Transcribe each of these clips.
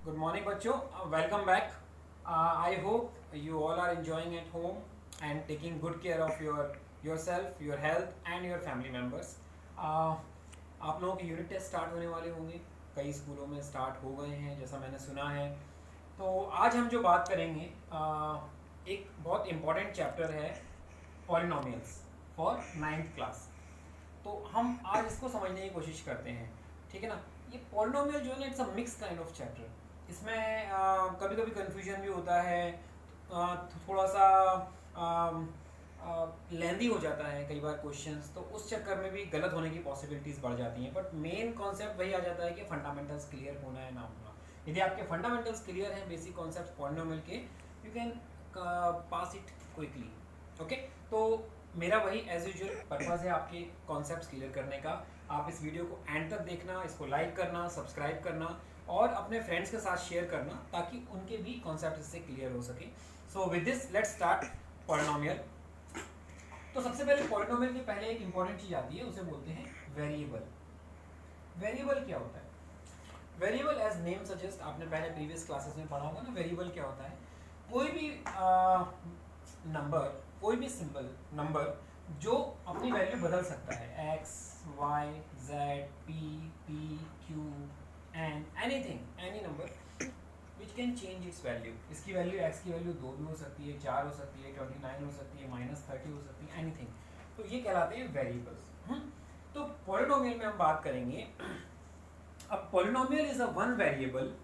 Good morning, बच्चों. Welcome back. I hope you all are enjoying at home and taking good care of yourself, your health, and your family members. आप लोगों के unit test start होने वाले होंगे. कई स्कूलों में स्टार्ट हो गए हैं जैसा मैंने सुना है. तो आज हम जो बात करेंगे एक बहुत इम्पॉर्टेंट चैप्टर है पॉलिनोमियल्स फॉर 9th क्लास. तो हम आज इसको समझने की कोशिश करते हैं. ठीक है ना. ये पॉलिनोमियल जो है ना, it's a mix kind of chapter. इसमें कभी कभी कन्फ्यूजन भी होता है. थोड़ा सा लेंदी हो जाता है कई बार क्वेश्चंस, तो उस चक्कर में भी गलत होने की पॉसिबिलिटीज़ बढ़ जाती हैं. बट मेन कॉन्सेप्ट वही आ जाता है कि फंडामेंटल्स क्लियर होना है ना होना. यदि आपके फंडामेंटल्स क्लियर हैं बेसिक कॉन्सेप्ट पॉलिनोमियल के, you can pass it quickly. Okay. तो मेरा वही एज यूजुअल पर्पज़ है आपके कॉन्सेप्ट्स क्लियर करने का. आप इस वीडियो को एंड तक देखना, इसको लाइक करना, सब्सक्राइब करना और अपने फ्रेंड्स के साथ शेयर करना ताकि उनके भी कॉन्सेप्ट इससे क्लियर हो सके. So with this let's start polynomial. तो सबसे पहले पॉलिनोमियल के पहले एक इंपॉर्टेंट चीज़ आती है, उसे बोलते हैं वेरिएबल. वेरिएबल क्या होता है? वेरिएबल एज नेम सजेस्ट, आपने पहले प्रीवियस क्लासेस में पढ़ा होगा ना. वेरिएबल क्या होता है? कोई भी नंबर, कोई भी सिंपल नंबर जो अपनी वैल्यू बदल सकता है. X, Y, Z, P, Q and anything, any number which can change its value. इसकी वैल्यू, एक्स की वैल्यू 2 भी हो सकती है, 4 हो सकती है, 29 हो सकती है, -30 हो सकती है, एनीथिंग. तो ये कहलाते हैं वेरिएबल्स. तो पॉलिनोमियल में हम बात करेंगे. अब polynomial is a one variable.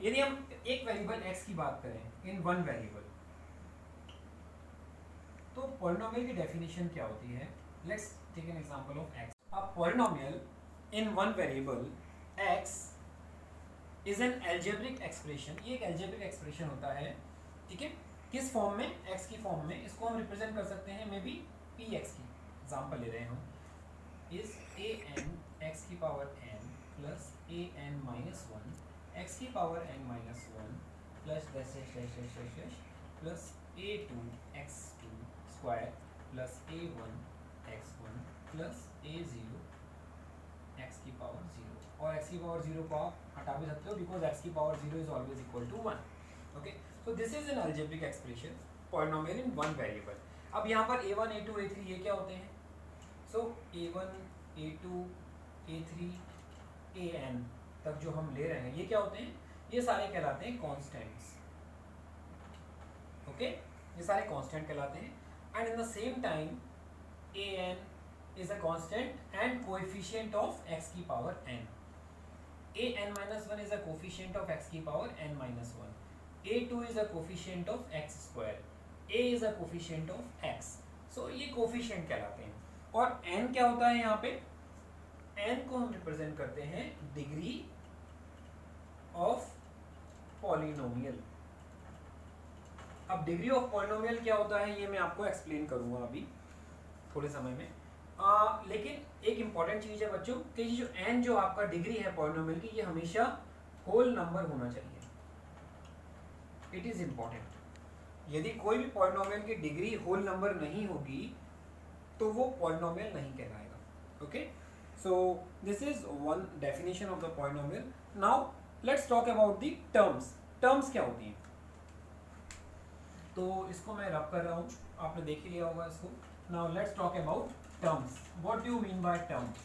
यदि हम एक वेरिएबल x की बात करें इन वन वेरिएबल, तो पॉलिनोमियल की डेफिनेशन क्या होती है? Let's take an example of x. A polynomial in one variable x is an algebraic expression. ये एक एल्जेब्रिक एक्सप्रेशन होता है. ठीक है. किस फॉर्म में? x की फॉर्म में. इसको हम रिप्रेजेंट कर सकते हैं मे बी px की एग्जांपल ले रहे हैं हम. इज an x की power n plus an minus 1 x की power n minus 1 plus plus a2 x2 square plus a1 x1 plus a0 x की पावर 0. और x की पावर 0 को आप हटा भी सकते हो बिकॉज x की power 0 is always equal to 1. Okay. So this is an algebraic expression polynomial in one variable. अब यहाँ पर a1 a2 a3 ये क्या होते हैं? सो a1 a2 a3 an तक जो हम ले रहे हैं ये क्या होते हैं? ये सारे कहलाते हैं कांस्टेंट्स. ओके. ये सारे कांस्टेंट कहलाते हैं. And in the same time an is a constant and coefficient of x की power n. an minus 1 is a coefficient of x की power n minus 1. a2 is a coefficient of x square. a is a coefficient of x. so ये coefficient कहलाते हैं. और n क्या होता है यहाँ पे? n को हम रिप्रेजेंट करते हैं डिग्री ऑफ पॉलिनोमियल. अब डिग्री ऑफ पॉलिनोमियल क्या होता है ये मैं आपको एक्सप्लेन करूंगा अभी थोड़े समय में. लेकिन एक इंपॉर्टेंट चीज है बच्चों कि जो n जो आपका डिग्री है पॉलिनोमियल की, ये हमेशा होल नंबर होना चाहिए. It is important. यदि कोई भी पॉलिनोमियल की डिग्री होल नंबर नहीं होगी तो वो पॉलिनोमियल नहीं कहलाएगा. Okay. So this is one definition of the polynomial. Now let's talk about the terms. Terms क्या होती हैं? तो इसको मैं रब कर रहा हूँ, आपने देख ही लिया होगा इसको. Now let's talk about terms. What do you mean by terms?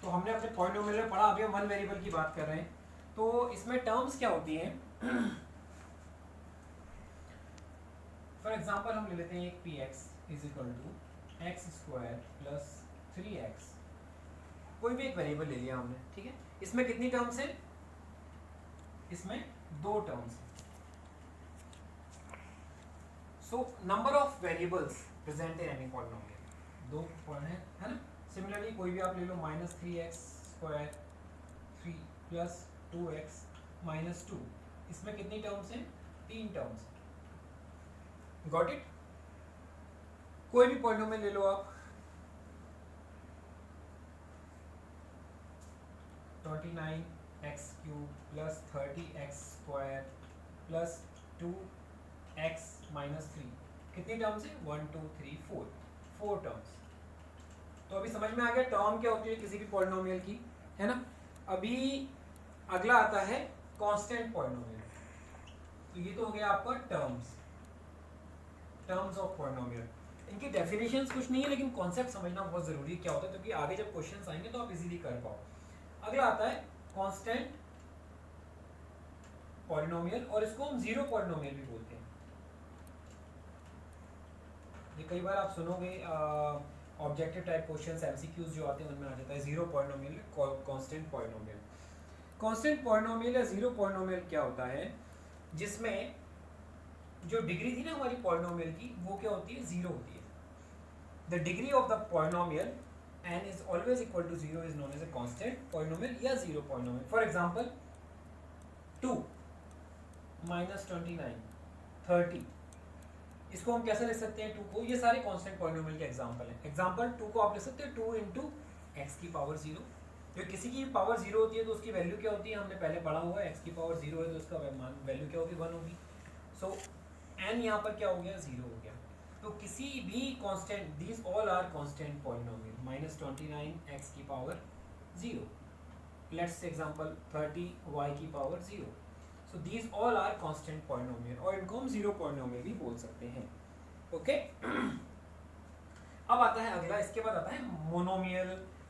तो हमने अपने पॉलिनोमियल में पढ़ा, अभी हम वन वेरिएबल की बात कर रहे हैं. तो इसमें टर्म्स क्या होती हैं? फॉर एग्जाम्पल हम ले लेते हैं एक px is equal to X square plus 3x. कोई भी एक वेरिएबल ले लिया हमने. ठीक है. इसमें कितनी टर्म्स है? इसमें 2 टर्म्स है. So number of variables present in any polynomial 2 है ना. सिमिलरली कोई भी आप ले लो -3x square 3 plus 2x minus 2. इसमें कितनी टर्म्स हैं? 3 टर्म्स. Got it. कोई भी पॉलिनोमियल ले लो आप. 29x³ plus 30x square plus 2x minus 3. कितनी टर्म्स है? 1 2 3 4 टर्म्स. तो अभी समझ में आ गया टर्म क्या होती है किसी भी पॉलिनोमियल की, है ना. अभी अगला आता है कांस्टेंट पॉलिनोमियल। तो ये तो हो गया आपका टर्म्स ऑफ पॉलिनोमियल। इनकी डेफिनेशंस कुछ नहीं है, लेकिन कॉन्सेप्ट समझना बहुत जरूरी है क्या होता है, क्योंकि आगे जब क्वेश्चंस आएंगे तो आप इजीली कर पाओ। अगला आता है कांस्टेंट पॉलिनोमियल, और इसको हम जीरो पॉलिनोमियल भी बोलते हैं। ये कई बार आप सुनोगे ऑब्जेक्टिव टाइप क्वेश्चंस एमसीक्यूज जो आते हैं उनमें आ जाता है zero polynomial, constant polynomial. Constant polynomial या जीरो पॉलिनोमियल क्या होता है, जिसमें जो डिग्री थी ना हमारी पॉलिनोमियल की, वो क्या होती है, जीरो होती है। The degree of the polynomial n is always equal to 0 is known as a constant polynomial या zero polynomial. For example 2 minus 29 30, इसको हम कैसे लिख सकते हैं 2 को, ये सारे कांस्टेंट पॉलिनोमियल के एग्जांपल हैं। एग्जांपल 2 को आप लिख सकते हैं 2 इंटू एक्स की पावर 0। तो किसी की पावर 0 होती है तो उसकी वैल्यू क्या होती है, हमने पहले पढ़ा हुआ है, एक्स की पावर 0 है तो उसका वैल्यू क्या होगी, 1 होगी। सो n यहाँ पर क्या हो गया, 0 हो गया। तो किसी भी constant, these all are constant polynomial, -29 x की power 0, let's say example 30 y की power 0। So these all are constant polynomial, और इनको हम जीरो पॉलिनोमियल भी बोल सकते हैं। ओके अब आता है अगला, इसके बाद आता है monomial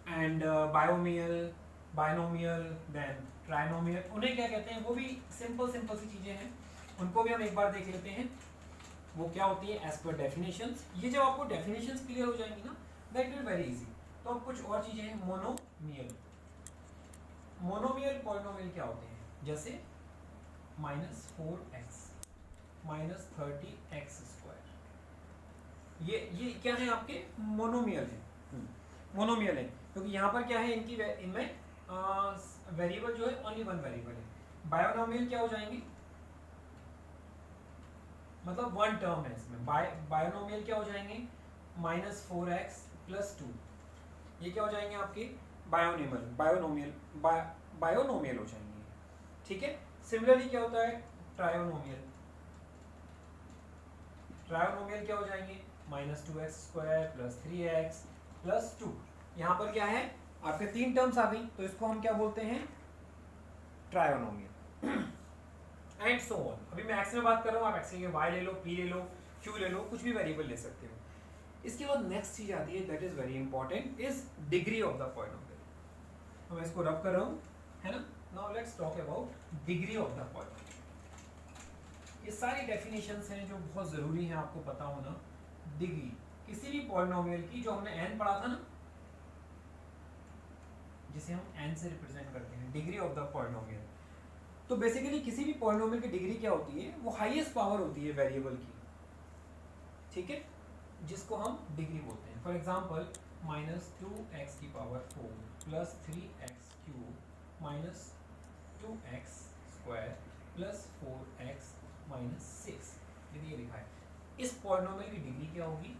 and binomial, binomial, then trinomial. उन्हें क्या कहते हैं, वो भी सिंपल सी चीजें हैं, उनको भी हम एक बार देख लेते हैं। वो क्या होती है एज पर डेफिनेशंस। ये जब आपको डेफिनेशंस क्लियर हो जाएंगी ना, दैट विल वेरी इजी। तो अब कुछ और चीजें हैं। मोनोमियल पॉलिनोमियल क्या होते हैं, जैसे -4x -30x², ये क्या है, आपके मोनोमियल है। मोनोमियल है क्योंकि यहाँ पर क्या है, इनमें वेरिएबल जो है ओनली वन वेरिएबल है। बायोनोमियल क्या हो जाएंगे, मतलब वन टर्म है इसमें। बायोनोमियल क्या हो जाएंगे, -4x + 2, ये क्या हो जाएंगे आपके बायोनोमियल हो जाएंगे। ठीक है। सिमिलरली क्या होता है ट्रायोनोमियल क्या हो जाएंगे, -2x² + 3x + 2। यहाँ पर क्या है, आपके 3 टर्म्स आ गई, तो इसको हम क्या बोलते हैं, ट्रायोनोमियल। And so on. अभी मैं एक्स में बात कर रहा हूँ, आप एक्स के वाई ले लो, पी ले लो, क्यू ले लो, कुछ भी वेरिएबल ले सकते हो। इसके बाद नेक्स्ट चीज आती है, that is very important, is degree of the polynomial. मैं इसको रब कर रहा हूँ, है ना। Now let's talk about degree of the polynomial. ये सारी डेफिनेशंस हैं जो बहुत जरूरी हैं आपको पता होना। डिग्री किसी भी पॉलिनोमियल की, जो हमने n पढ़ा था ना, जिसे हम n से रिप्रेजेंट करते हैं, डिग्री ऑफ द पॉलिनोमियल। तो बेसिकली किसी भी पॉलिनोमियल की डिग्री क्या होती है, वो हाईएस्ट पावर होती है वेरिएबल की, ठीक है, जिसको हम डिग्री बोलते हैं। फॉर एग्जांपल -2x की पावर 4 + 3x³ -2x² + 4x - 6, ये लिखा है। इस पॉलिनोमियल की डिग्री क्या होगी,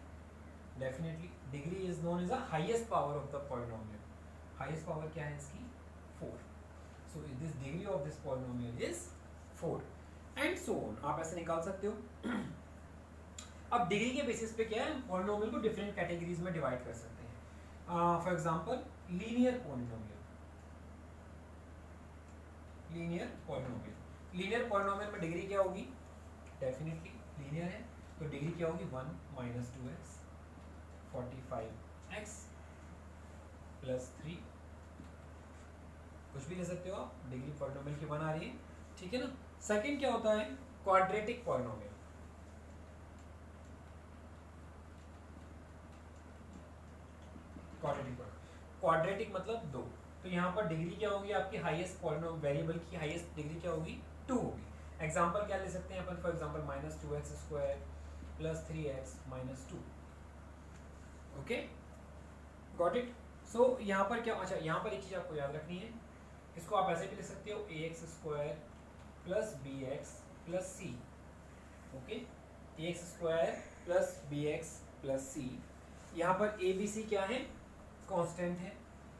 definitely degree is known as the highest power of the polynomial. Highest power क्या है इसकी, 4। So this degree of this polynomial is 4 and so on। आप ऐसे निकाल सकते हो। अब डिग्री के बेसिस पे क्या है, पॉलिनोमियल को डिफरेंट कैटेगरीज में डिवाइड कर सकते हैं। For example linear polynomial. Linear polynomial में डिग्री क्या होगी, डेफिनेटली लीनियर है तो डिग्री क्या होगी, 1 - 2x 45x + 3, कुछ भी ले सकते हो आप, डिग्री पॉलिनोमियल की 1 आ रही है, ठीक है ना। सेकंड क्या होता है, क्वाड्रेटिक पॉलिनोमियल। क्वाड्रेटिक मतलब 2। तो यहाँ पर डिग्री क्या होगी आपकी, हाईएस्ट पॉलिनोमियल वेरिएबल की हाईएस्ट डिग्री क्या होगी, 2 होगी। एग्जांपल क्या ले सकते हैं अपन, for example -2x² + 3x - 2। Okay, got it. So यहाँ पर क्या, अच्छा यहाँ पर एक चीज आपको याद रखनी है, इसको आप ऐसे भी लिख सकते हो ax² + bx + c। Okay, ax² + bx + c। यहाँ पर a b c क्या है, कांस्टेंट है।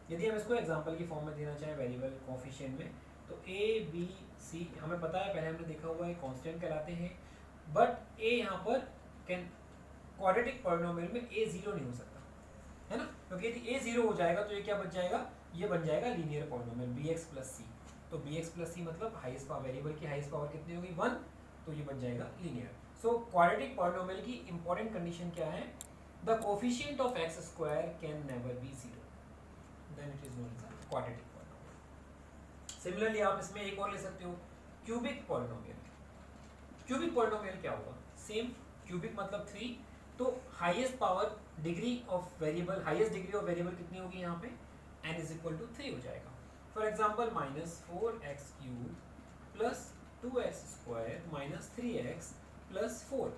यदि हम इसको एग्जांपल की फॉर्म में देना चाहें वेरिएबल कोफिशिएंट में, तो a b c हमें पता है, पहले हमने देखा हुआ है, कांस्टेंट कहलाते हैं। बट a यहाँ पर क्वाड्रेटिक पॉलिनोमियल में a 0 नहीं हो सकता, है ना, क्योंकि यदि a 0 हो जाएगा तो ये क्या बच जाएगा, ये बन जाएगा लीनियर पॉलिनोमियल bx + c। तो बी एक्स प्लस सी मतलब हाईएस्ट पावर, वेरिएबल की हाईएस्ट पावर कितनी होगी 1, तो ये बन जाएगा लीनियर। सो क्वाड्रेटिक पॉलिनोमियल की इंपॉर्टेंट कंडीशन क्या है, the coefficient of X square can never be 0, then it is known as quadratic polynomial. Similarly आप इसमें एक और ले सकते हो, क्यूबिक पॉलिनोमियल। क्यूबिक पॉलिनोमियल क्या होगा, सेम, क्यूबिक मतलब 3, तो highest power degree of variable, highest degree of variable कितनी होगी यहाँ पे, n इज इक्वल टू 3 हो जाएगा। For example -4x³ plus 2x² minus 3x plus 4,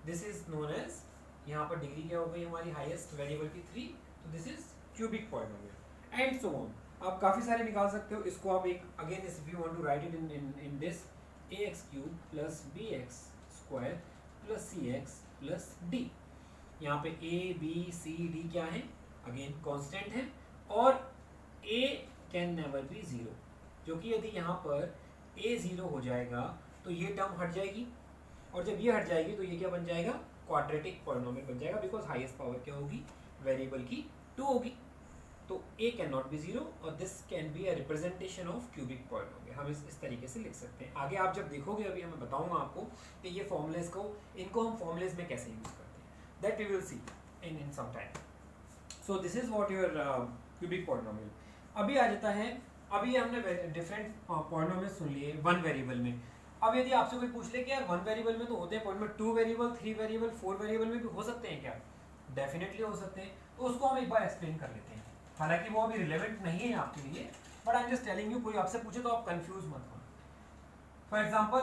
this is known as, यहाँ पर डिग्री क्या हो गई हमारी हाईएस्ट वेरिएबल की 3, तो this is cubic polynomial and so on. आप काफ़ी सारे निकाल सकते हो इसको, आप एक again if you want to write it in this ax³ plus bx² plus cx plus d, यहाँ पे a b c d क्या है, अगेन कांस्टेंट है, और a कैन नेवर बी 0, जो कि यदि यहाँ पर a 0 हो जाएगा तो ये टर्म हट जाएगी, और जब ये हट जाएगी तो ये क्या बन जाएगा, क्वाड्रेटिक पॉलिनोमियल बन जाएगा, बिकॉज हाईएस्ट पावर क्या होगी, वेरिएबल की 2 होगी, तो a कैन नॉट बी 0 और this can be a representation of cubic polynomial. हम इस तरीके से लिख सकते हैं। आगे आप जब देखोगे, अभी मैं बताऊंगा आपको कि ये फॉर्मूलेज को, इनको हम फॉर्मूलेज में कैसे यूज करते हैं, that we will see in some time. So this is what your cubic polynomial. अभी आ जाता है, अभी हमने डिफरेंट पॉलिनोमियल सुन लिए वन वेरिएबल में। अब यदि आपसे कोई पूछ ले कि यार वन वेरिएबल में तो होते हैं पॉलिनोमियल, 2 वेरिएबल, 3 वेरिएबल, 4 वेरिएबल में भी हो सकते हैं क्या, डेफिनेटली हो सकते हैं, तो उसको हम एक बार एक्सप्लेन कर लेते हैं। हालांकि वो अभी रिलेवेंट नहीं है आपके लिए, but I am just telling you, कोई आपसे पूछे तो आप कंफ्यूज मत हो। For example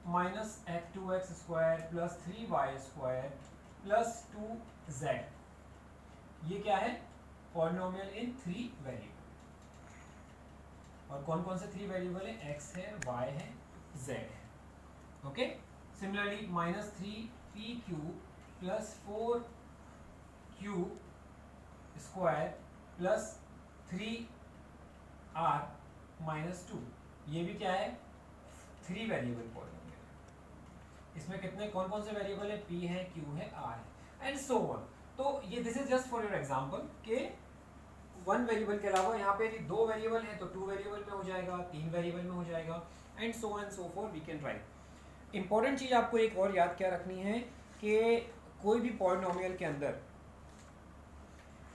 -2x² plus 3y² plus 2z, ये क्या है, पॉलिनोमियल इन 3 वेरिएबल, और कौन कौन से 3 वेरिएबल है, x है, y है, z है, okay. Similarly -3pq plus 4q² plus 3r minus 2, ये भी क्या है, 3 वेरिएबल पॉलिनोमियल। इसमें कितने कौन कौन से वेरिएबल है, p है, q है, r है, एंड सो ऑन। तो ये this is just for your example के वन वेरिएबल के अलावा यहाँ पे यदि 2 वेरिएबल है तो 2 वेरिएबल में हो जाएगा, 3 वेरिएबल में हो जाएगा, and so for we can write. Important चीज आपको एक और याद क्या रखनी है कि कोई भी पॉलिनोमियल के अंदर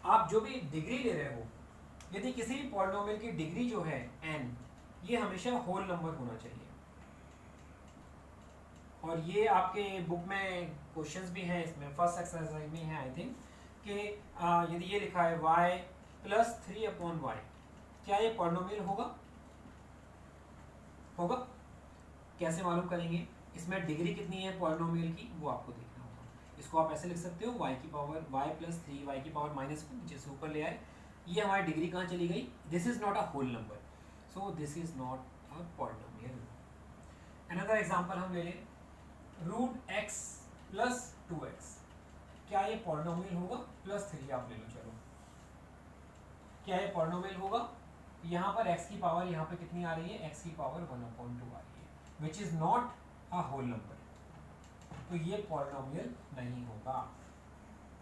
आप जो भी डिग्री ले रहे हो, यदि किसी भी पॉलिनोमियल की डिग्री जो है n, ये हमेशा होल नंबर होना चाहिए। और ये आपके बुक में क्वेश्चंस भी हैं, इसमें फर्स्ट एक्सरसाइज में है आई थिंक, कि यदि ये लिखा है y प्लस 3/y, क्या ये पॉलिनोमियल होगा, होगा, कैसे मालूम करेंगे, इसमें डिग्री कितनी है पॉलिनोमियल की वो आपको देखना होगा। इसको आप ऐसे लिख सकते हो, y की पावर y प्लस 3, y की पावर माइनस 2, नीचे से ऊपर ले आए, ये हमारी डिग्री कहाँ चली गई, this is not a whole number, so this is not a polynomial. Another example हम ले लें, √x प्लस 2x, क्या ये पॉलिनोमियल होगा, प्लस 3 आप ले लो, चलो, क्या ये पॉलिनोमियल होगा, यहाँ पर x की पावर यहाँ पे कितनी आ रही है, x की पावर 1/2 आ रही है, which is not a whole number, तो ये पॉलिनोमियल नहीं होगा,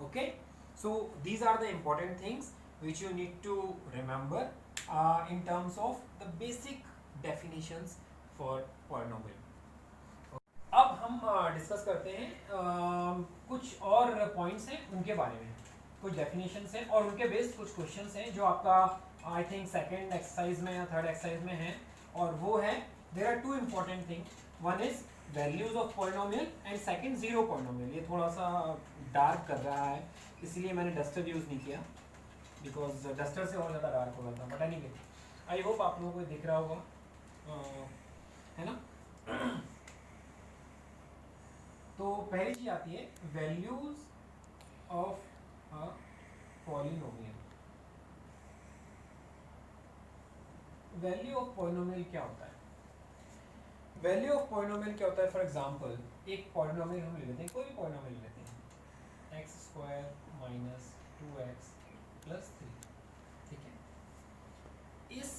okay. So these are the important things which you need to remember in terms of the basic definitions for polynomial. अब हम डिस्कस करते हैं कुछ और पॉइंट्स हैं उनके बारे में, कुछ डेफिनेशंस हैं और उनके बेस्ड कुछ क्वेश्चंस हैं जो आपका आई थिंक सेकंड एक्सरसाइज में या थर्ड एक्सरसाइज में है, और वो है there are 2 important thing, one is values of polynomial and second zero polynomial. ये थोड़ा सा डार्क कर रहा है, इसलिए मैंने डस्टर यूज़ नहीं किया, बिकॉज डस्टर से और ज़्यादा डार्क हो रहा था, बट एनीवे आई होप आप लोगों को दिख रहा होगा, है ना। तो पहली चीज आती है values of a polynomial. Value of polynomial क्या होता है, वैल्यू ऑफ पॉलिनोमियल क्या होता है, फॉर एग्जांपल एक पॉलिनोमियल हम ले लेते हैं, कोई भी पॉलिनोमियल लेते हैं, x² माइनस 2x प्लस 3, ठीक है। इस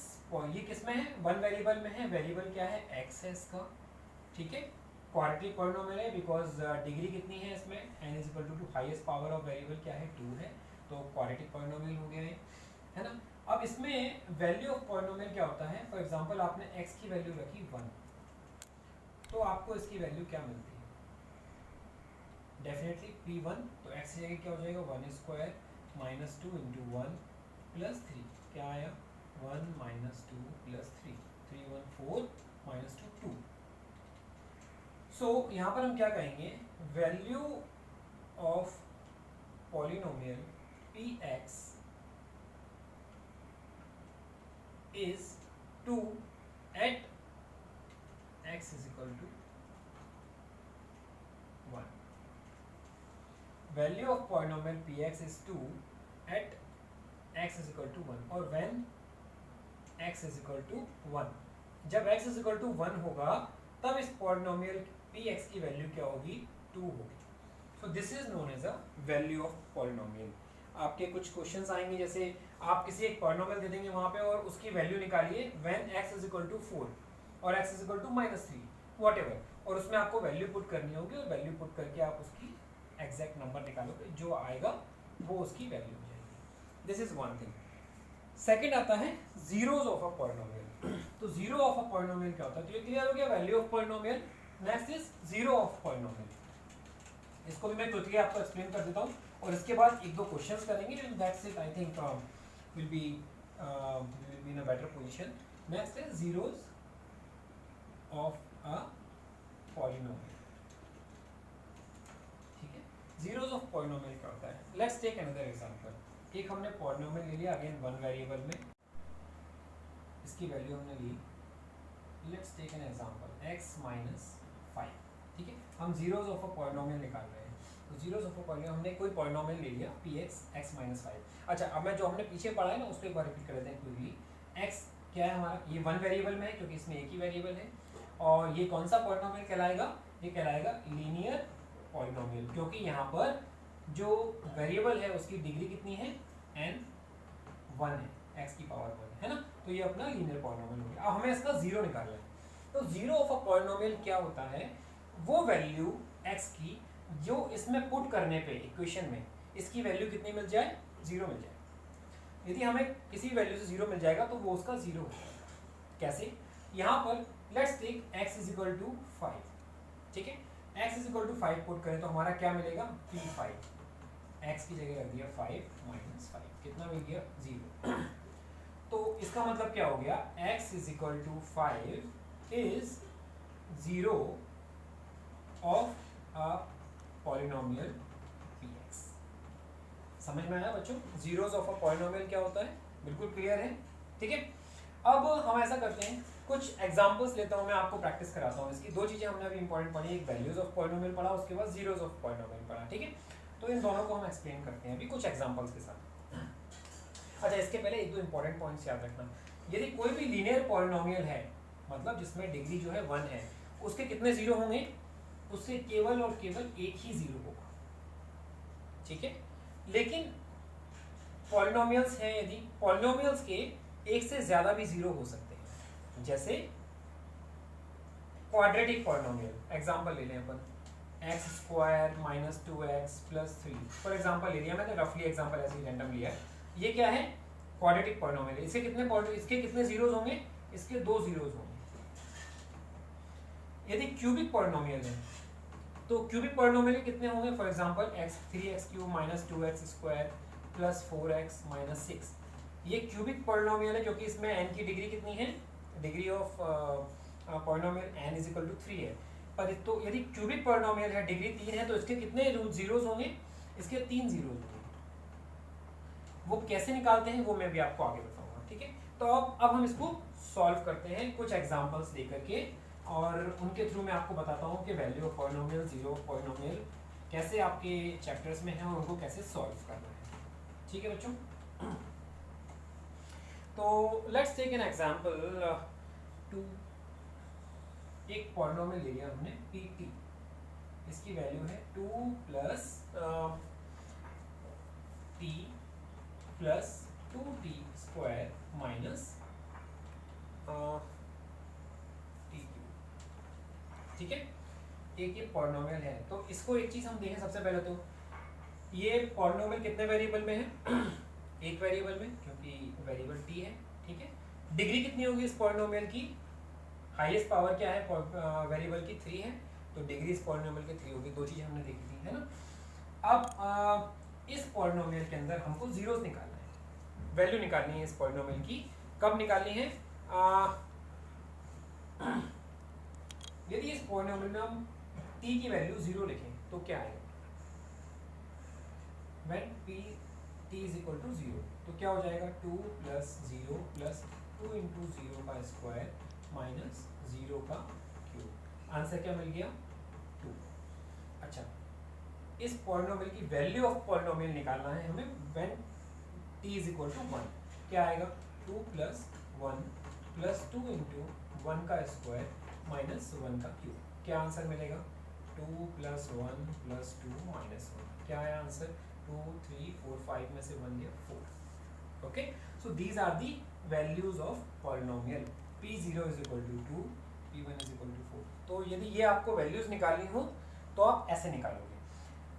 ये किसमें है, वन वेरिएबल में है, वेरिएबल क्या है, x है इसका, ठीक है। क्वाड्रेटिक पॉलिनोमियल है बिकॉज डिग्री कितनी है इसमें, n is equal to highest power of variable क्या है, 2 है, तो क्वाड्रेटिक पॉलिनोमियल हो गया है ना। अब इसमें वैल्यू ऑफ पॉलिनोमियल क्या होता है, फॉर एग्जांपल आपने x की वैल्यू रखी 1, तो आपको इसकी वैल्यू क्या मिलती है, डेफिनेटली p1, तो x की जगह क्या हो जाएगा 1 स्क्वायर माइनस 2 इंटू 1 प्लस 3, क्या आया 1 माइनस 2 प्लस 3, 3 1 4 माइनस 2 2। सो यहाँ पर हम क्या कहेंगे, value of polynomial px is 2 at x is equal to 1. Value of polynomial px is 2 at x is equal to 1 और when x is equal to 1, जब x is equal to 1 होगा तब इस polynomial px की value क्या होगी, 2 होगी। So this is known as a value of polynomial। आपके कुछ क्वेश्चंस आएंगे, जैसे आप किसी एक पॉलिनोमियल दे देंगे वहां पे और उसकी वैल्यू निकालिए when x is equal to 4 और x is equal to -3 whatever, और उसमें आपको वैल्यू पुट करनी होगी और वैल्यू पुट करके आप उसकी एग्जैक्ट नंबर निकालोगे, जो आएगा वो उसकी वैल्यू हो जाएगी। This is one thing. Second आता है जीरोस ऑफ अ पॉलिनोमियल। तो जीरो ऑफ अ पॉलिनोमियल क्या होता है, तो ये क्लियर हो गया value of polynomial. Next is zero of polynomial. इसको भी मैं क्विकली आपको एक्सप्लेन कर देता हूँ और इसके बाद एक दो क्वेश्चंस करेंगे, and that's it. I think will be in a better position. Next is zeros of a polynomial. ठीक है, जीरोस ऑफ पॉलिनोमियल क्या होता है, लेट्स टेक अनदर एग्जांपल। एक हमने पॉलिनोमियल ले लिया अगेन वन वेरिएबल में, इसकी वैल्यू हमने ली, let's take an example x minus 5। ठीक है, हम जीरोस ऑफ अ पॉलिनोमियल निकाल रहे हैं। तो जीरोस ऑफ अ पॉलिनोमियल, हमने कोई पॉलिनोमियल ले लिया px x माइनस 5। अच्छा, अब मैं जो हमने पीछे पढ़ा है ना उसको एक बार रिपीट कर देते हैं क्विकली। x क्या है हमारा, ये वन वेरिएबल में है क्योंकि इसमें एक ही वेरिएबल है, और ये कौन सा पॉलिनोमियल कहलाएगा, ये कहलाएगा लीनियर पॉलिनोमियल, क्योंकि यहाँ पर जो वेरिएबल है उसकी डिग्री कितनी है, n 1 है, x की पावर 1 है ना, तो ये अपना लीनियर पॉलिनोमियल हो गया। अब हमें इसका जीरो निकालना है। तो जीरो ऑफ अ पॉलिनोमियल क्या होता है, वो वैल्यू x की जो इसमें पुट करने पे इक्वेशन में इसकी वैल्यू कितनी मिल जाए, जीरो मिल जाए। यदि हमें किसी वैल्यू से जीरो मिल जाएगा तो वो उसका जीरो हो जाएगा। कैसे, यहाँ पर let's take x is equal to 5। ठीक है, x is equal to 5 put करें तो हमारा क्या मिलेगा, p5। x की जगह रख दिया 5 माइनस 5, कितना मिल गया, 0। तो इसका मतलब क्या हो गया, x is equal to 5 is 0 of a polynomial px। समझ में आया बच्चों, जीरोस ऑफ अ पॉलिनोमियल क्या होता है, बिल्कुल क्लियर है। ठीक है, अब हम ऐसा करते हैं, कुछ एग्जांपल्स लेता हूं मैं, आपको प्रैक्टिस कराता हूं इसकी। दो चीजें हमने अभी इंपॉर्टेंट पढ़ी, एक वैल्यूज ऑफ पॉलिनोमियल पढ़ा, उसके बाद जीरोस ऑफ पॉलिनोमियल पढ़ा। ठीक है, तो इन दोनों को हम एक्सप्लेन करते हैं अभी कुछ एग्जांपल्स के साथ। अच्छा, इसके पहले एक दो इंपॉर्टेंट पॉइंट्स याद रखना। यदि कोई भी लीनियर पॉलिनोमियल है, मतलब जिसमें डिग्री जो है 1 है, उसके कितने जीरो होंगे, उससे केवल और केवल एक ही जीरो होगा। ठीक है, लेकिन पॉलिनोमियल्स हैं, यदि पॉलिनोमियल्स के एक से ज्यादा भी जीरो हो सकते हैं, जैसे क्वाड्रेटिक पॉलिनोमियल। एग्जांपल ले लें अपन, x square minus 2x plus 3 for example ले लिया मैंने, रफली एग्जांपल ऐसे ही रैंडम लिया है। ये क्या है, क्वाड्रेटिक पॉलिनोमियल। इसके कितने जीरोस होंगे, इसके 2 जीरोस होंगे। यदि क्यूबिक पॉलिनोमियल है तो क्यूबिक पॉलिनोमियल कितने होंगे, for example x3x³ minus 2x square plus 4x minus 6। ये क्यूबिक पॉलिनोमियल है क्योंकि इसमें n की डिग्री कितनी है, degree of polynomial n is equal to 3 है। पर तो यदि क्यूबिक पॉलिनोमियल है, डिग्री 3 है, तो इसके कितने जीरोस होंगे, इसके 3 जीरोस होंगे। वो कैसे निकालते हैं वो मैं भी आपको आगे बताऊंगा। ठीक है, तो अब हम इसको सॉल्व करते हैं कुछ एग्जांपल्स लेकर के, और उनके थ्रू मैं आपको बताता हूँ कि value of polynomial, zero of polynomial कैसे आपके चैप्टर्स में है और उनको कैसे सॉल्व करना है। ठीक है बच्चों, तो let's take an example two. एक पॉलिनोमियल ले लिया हमने pt, इसकी वैल्यू है 2 plus t plus 2t square minus ठीक है, एक ये पॉलिनोमियल है। तो इसको एक चीज हम देखें सबसे पहले, तो ये पॉलिनोमियल कितने वेरिएबल में है, एक वेरिएबल में, क्योंकि वेरिएबल t है, ठीक है। डिग्री कितनी होगी इस पॉलिनोमियल की, हाईएस्ट पावर क्या है वेरिएबल की 3 है, तो डिग्री इस पॉलिनोमियल की 3 होगी। दो चीज़ हमने देखी थी, है ना। अब इस पॉलिनोमियल के अंदर हमको जीरोस निकालना है, वैल्यू निकालनी है इस पॉलिनोमियल की। कब निकालनी है, यदि इस पॉलिनोमियल में हम t की वैल्यू 0 लिखें तो क्या आएगा, when t is equal to 0, तो क्या हो जाएगा 2 + 0 + 2 × 0 का स्क्वायर माइनस 0 का क्यूब। आंसर क्या मिल गया 2। अच्छा, इस पॉलिनोमियल की वैल्यू ऑफ पॉलिनोमियल निकालना है हमें when t is equal to 1। क्या आएगा 2 + 1 + 2 × 1 का स्क्वायर माइनस 1 का क्यूब। क्या आंसर मिलेगा 2 + 1 + 2 -1। क्या है आंसर 2 3 4 5 में से 1 गया 4। Okay, so these are the values of polynomial. p0 = 2, p1 = 4। तो यदि ये आपको वैल्यूज निकालनी हो तो आप ऐसे निकालोगे।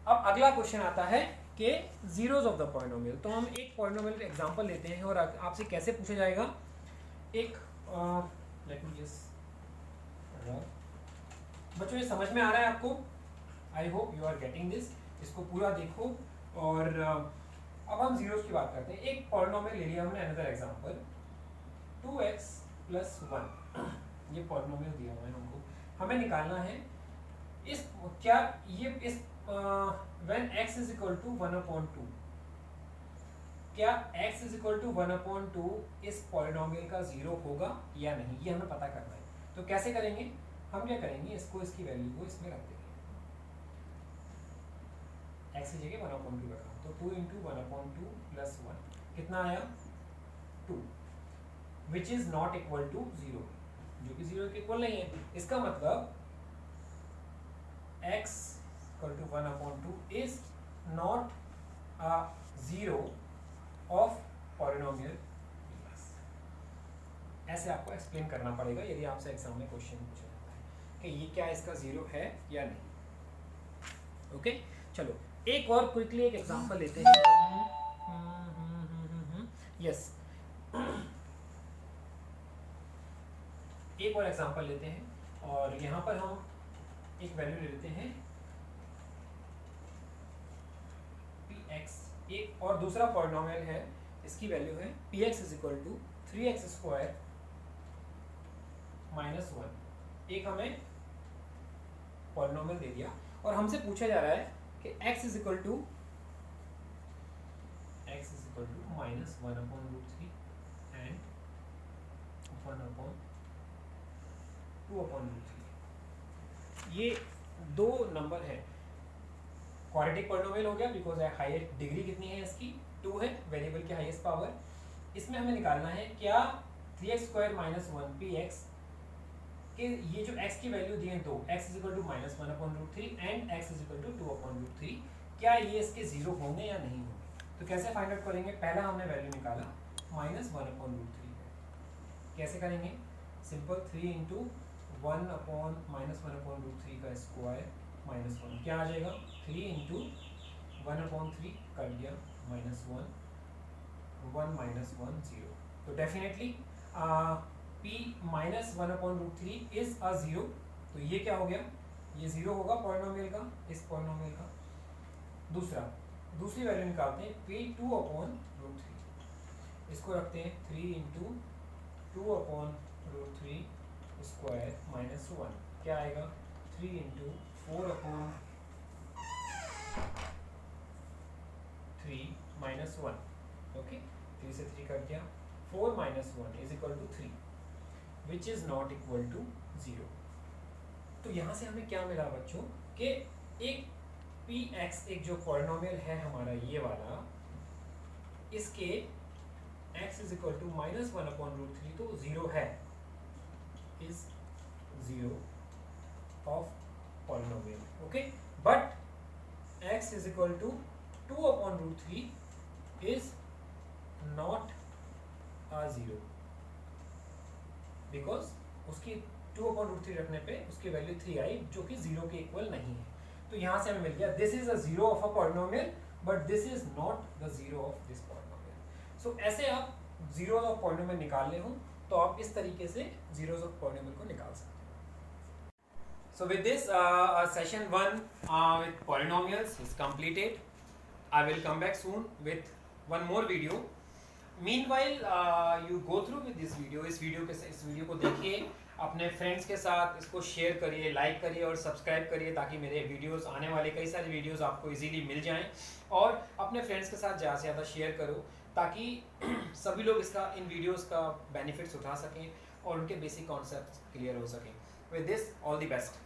अब अगला क्वेश्चन आता है कि जीरोज ऑफ द पॉलिनोमियल। तो हम एक पॉलिनोमियल एग्जांपल लेते हैं और आपसे कैसे पूछा जाएगा, एक लेट मी जस्ट, बच्चों ये समझ में आ रहा है आपको, I hope you are getting this. इसको पूरा देखो। और अब हम जीरोस की बात करते हैं। एक पॉलिनोमियल ले लिया हमने, अनदर एग्जांपल 2x + 1। ये पॉलिनोमियल दिया हुआ है हमको, हमें निकालना है इस क्या ये इस when x = 1/2, क्या x = 1/2 इस पॉलिनोमियल का 0 होगा या नहीं, ये हमें पता करना है। तो कैसे करेंगे, हम क्या करेंगे, इसको इसकी वैल्यू को इसमें रख देंगे, x की जगह 1/2 रखा, तो 2 × 1/2 + 1 कितना आया 2, which is not equal to 0, जो कि 0 के इक्वल नहीं है। इसका मतलब x = 1/2 is not a 0 of polynomial. ऐसे आपको एक्सप्लेन करना पड़ेगा यदि आपसे एग्जाम में क्वेश्चन पूछा जाता है कि ये क्या इसका 0 है या नहीं। ओके, चलो एक और क्विकली एक एग्जांपल लेते हैं। यस, एक और एग्जांपल लेते हैं और यहाँ पर हम एक वैल्यू ले लेते हैं px। एक और दूसरा पॉलिनोमियल है, इसकी वैल्यू है px = 3x² - 1। एक हमें पॉलिनोमियल दे दिया और हमसे पूछा जा रहा है कि x = -1/3 and 1/2/3। ये दो नंबर है, क्वाड्रेटिक पॉलिनोमियल हो गया बिकॉज हाईएस्ट डिग्री कितनी है इसकी 2 है, वेरिएबल की हाईएस्ट पावर। इसमें हमें निकालना है क्या 3x² - 1 px कि ये जो x की वैल्यू दी है दो, x = -1/3 एंड x = 2/3, क्या ये इसके 0 होंगे या नहीं होंगे। तो कैसे फाइंड आउट करेंगे, पहला हमने वैल्यू निकाला -1/3 है। कैसे करेंगे, सिंपल 3 × 1/-1/3 का स्क्वायर -1, क्या आ जाएगा 3 × 1/3 कर दिया -1 1 - 1 0। तो डेफिनेटली p -1/3 इज अ 0। तो ये क्या हो गया, ये 0 होगा पॉलिनोमियल का, इस पॉलिनोमियल का। दूसरी वैल्यू निकालते हैं p 2/3, इसको रखते हैं 3 × 2/3 स्क्वायर -1, क्या आएगा 3 × 4/3 -1। ओके, 3 से 3 कट गया, 4 - 1 = 3 which is not equal to 0। तो यहाँ से हमें क्या मिला बच्चों कि एक px, एक जो पॉलिनोमियल है हमारा ये वाला, इसके x = -1/3 तो 0 है, is 0 of polynomial. Okay, but x = 2/3 is not a 0 because उसकी 2/3 रखने पे उसकी वैल्यू 3 आई जो कि 0 के इक्वल नहीं है। तो यहाँ से हमें मिल गया this is a 0 of a polynomial but this is not the 0 of this polynomial. So ऐसे आप जीरोस ऑफ पॉलिनोमियल निकालने हो तो आप इस तरीके से जीरोस ऑफ पॉलिनोमियल को निकाल सकते हैं. So with this, session 1 with polynomials is completed. I will come back soon with one more video. Meanwhile, you go through with this video. इस वीडियो को देखिए, अपने फ्रेंड्स के साथ इसको शेयर करिए, लाइक करिए और सब्सक्राइब करिए ताकि मेरे वीडियोस आने वाले कई सारे वीडियोस आपको इजीली मिल जाएं. और अपने फ्रेंड्स के साथ ज़्यादा से ज़्यादा शेयर करो ताकि सभी लोग इन वीडियोस का बेनिफिट्स उठा सकें और उनके बेसिक कॉन्सेप्ट्स क्लियर हो सकें. With this, all the best.